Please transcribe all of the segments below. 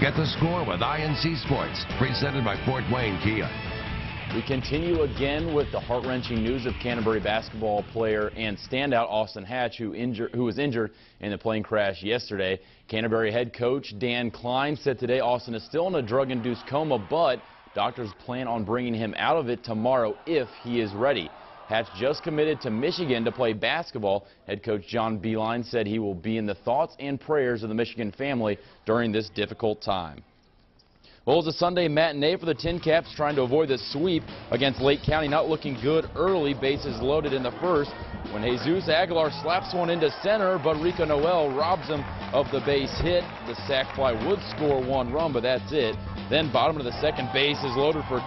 Get the score with INC Sports, presented by Fort Wayne Kia. We continue again with the heart-wrenching news of Canterbury basketball player and standout Austin Hatch, who was injured in the plane crash yesterday. Canterbury head coach Dan Klein said today Austin is still in a drug-induced coma, but doctors plan on bringing him out of it tomorrow if he is ready. Hatch just committed to Michigan to play basketball. Head coach John Beilein said he will be in the thoughts and prayers of the Michigan family during this difficult time. Well, it was a Sunday matinee for the Tin Caps trying to avoid the sweep against Lake County. Not looking good early, bases loaded in the first, when Jesus Aguilar slaps one into center, but Rico Noel robs him of the base hit. The sac fly would score one run, but that's it. Then bottom of the second, base is loaded for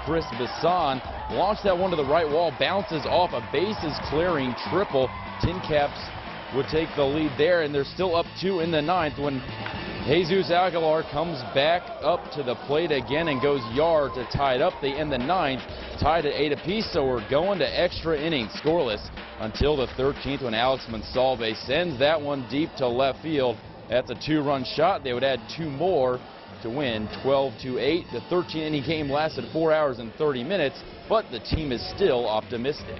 Chris Bisson. Launched that one to the right wall, bounces off a bases clearing triple. Tin Caps would take the lead there, and they're still up 2 in the ninth when Jesus Aguilar comes back up to the plate again and goes yard to tie it up. They end the ninth, tied at 8 apiece, so we're going to extra innings, scoreless until the 13th when Alex Monsalve sends that one deep to left field. That's a 2-run shot. They would add 2 more to win 12-8. The 13-inning game lasted 4 hours and 30 minutes, but the team is still optimistic.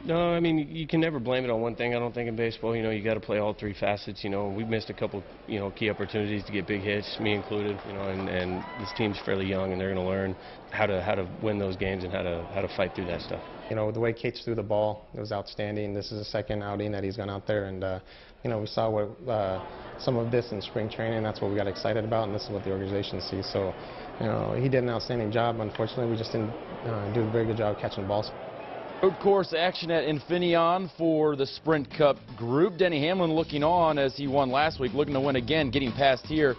No, I mean, you can never blame it on one thing. I don't think in baseball, you got to play all 3 facets. We've missed a couple, key opportunities to get big hits, me included. And this team's fairly young, and they're going to learn how to win those games and how to fight through that stuff. The way Cates threw the ball, it was outstanding. This is the second outing that he's gone out there, and we saw what some of this in spring training. That's what we got excited about, and this is what the organization sees. So, he did an outstanding job. Unfortunately, we just didn't do a very good job catching balls. Road course action at Infineon for the Sprint Cup group. Denny Hamlin looking on as he won last week, looking to win again, getting past here.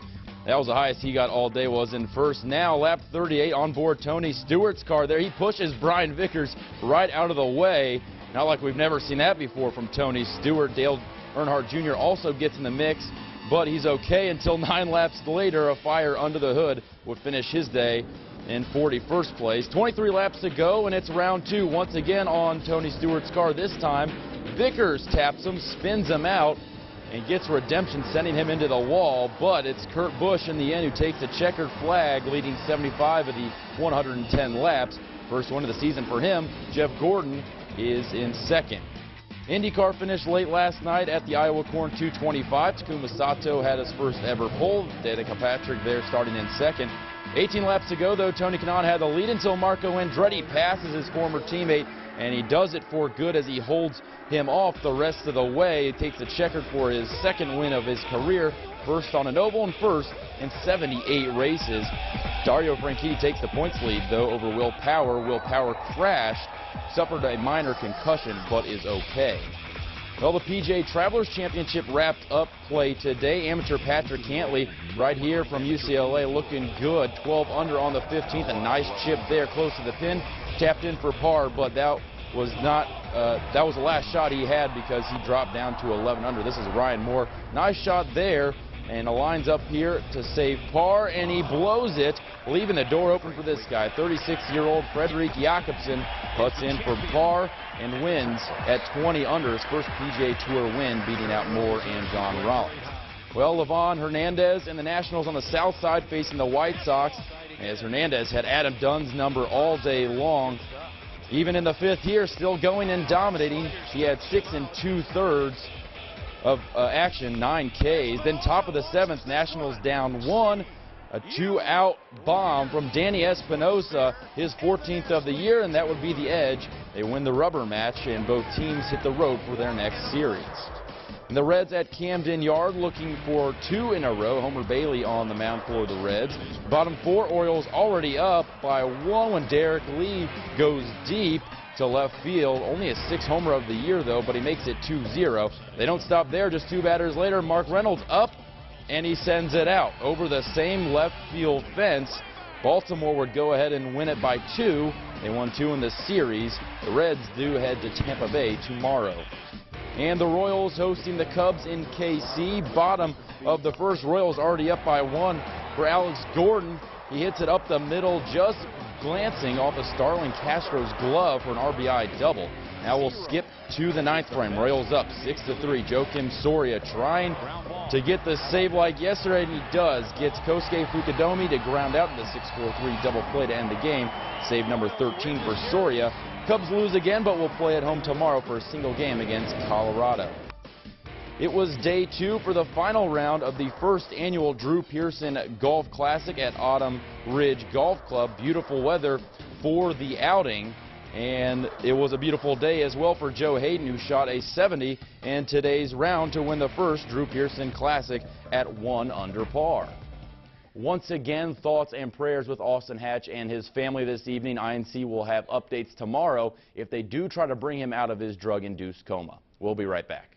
That was the highest he got all day, was in first. Now lap 38 on board Tony Stewart's car there. He pushes Brian Vickers right out of the way. Not like we've never seen that before from Tony Stewart. Dale Earnhardt Jr. also gets in the mix, but he's okay until 9 laps later. A fire under the hood would finish his day in 41st place. 23 laps to go, and it's round 2 once again on Tony Stewart's car. This time, Vickers taps him, spins him out, and gets redemption, sending him into the wall. But it's Kurt Busch in the end who takes a checkered flag, leading 75 of the 110 laps. First one of the season for him. Jeff Gordon is in second. IndyCar finished late last night at the Iowa Corn 225. Takuma Sato had his first ever pole. Danica Patrick there starting in second. 18 laps to go, though. Tony Kanaan had the lead until Marco Andretti passes his former teammate, and he does it for good as he holds him off the rest of the way. He takes a checkered for his second win of his career, first on an oval and first in 78 races. Dario Franchitti takes the points lead, though, over Will Power. Will Power crashed, suffered a minor concussion, but is okay. Well, the PGA Travelers Championship wrapped up play today. Amateur Patrick Cantley right here from UCLA looking good. 12 under on the 15th. A nice chip there close to the pin. Tapped in for par, but that was not that was the last shot he had because he dropped down to 11 under. This is Ryan Moore. Nice shot there, and a line's up here to save par, and he blows it, leaving the door open for this guy. 36-year-old Fredrik Jakobsen puts in for par and wins at 20 under, his first PGA Tour win, beating out Moore and John Rollins. Well, Livan Hernandez and the Nationals on the south side facing the White Sox, as Hernandez had Adam Dunn's number all day long. Even in the 5th here, still going and dominating. He had 6 2/3 of action, 9 Ks. Then top of the 7th, Nationals down 1. A 2-out bomb from Danny Espinosa, his 14th of the year, and that would be the edge. They win the rubber match, and both teams hit the road for their next series. And the Reds at Camden Yard looking for 2 in a row. Homer Bailey on the mound for the Reds. Bottom 4, Orioles already up by 1 when Derek Lee goes deep to left field. Only a 6th homer of the year, though, but he makes it 2-0. They don't stop there. Just 2 batters later, Mark Reynolds up, and he sends it out over the same left field fence. Baltimore would go ahead and win it by 2. They won 2 in the series. The Reds do head to Tampa Bay tomorrow. And the Royals hosting the Cubs in KC. Bottom of the first, Royals already up by 1 for Alex Gordon. He hits it up the middle, just glancing off of Starlin Castro's glove for an RBI double. Now we'll skip to the 9th frame. Royals up 6-3. Joakim Soria trying to get the save like yesterday, and he does. Gets Kosuke Fukudomi to ground out the 6-4-3 double play to end the game. Save number 13 for Soria. Cubs lose again, but will play at home tomorrow for a single game against Colorado. It was day 2 for the final round of the first annual Drew Pearson Golf Classic at Autumn Ridge Golf Club. Beautiful weather for the outing, and it was a beautiful day as well for Joe Hayden, who shot a 70 in today's round to win the first Drew Pearson Classic at 1 under par. Once again, thoughts and prayers with Austin Hatch and his family this evening. INC will have updates tomorrow if they do try to bring him out of his drug-induced coma. We'll be right back.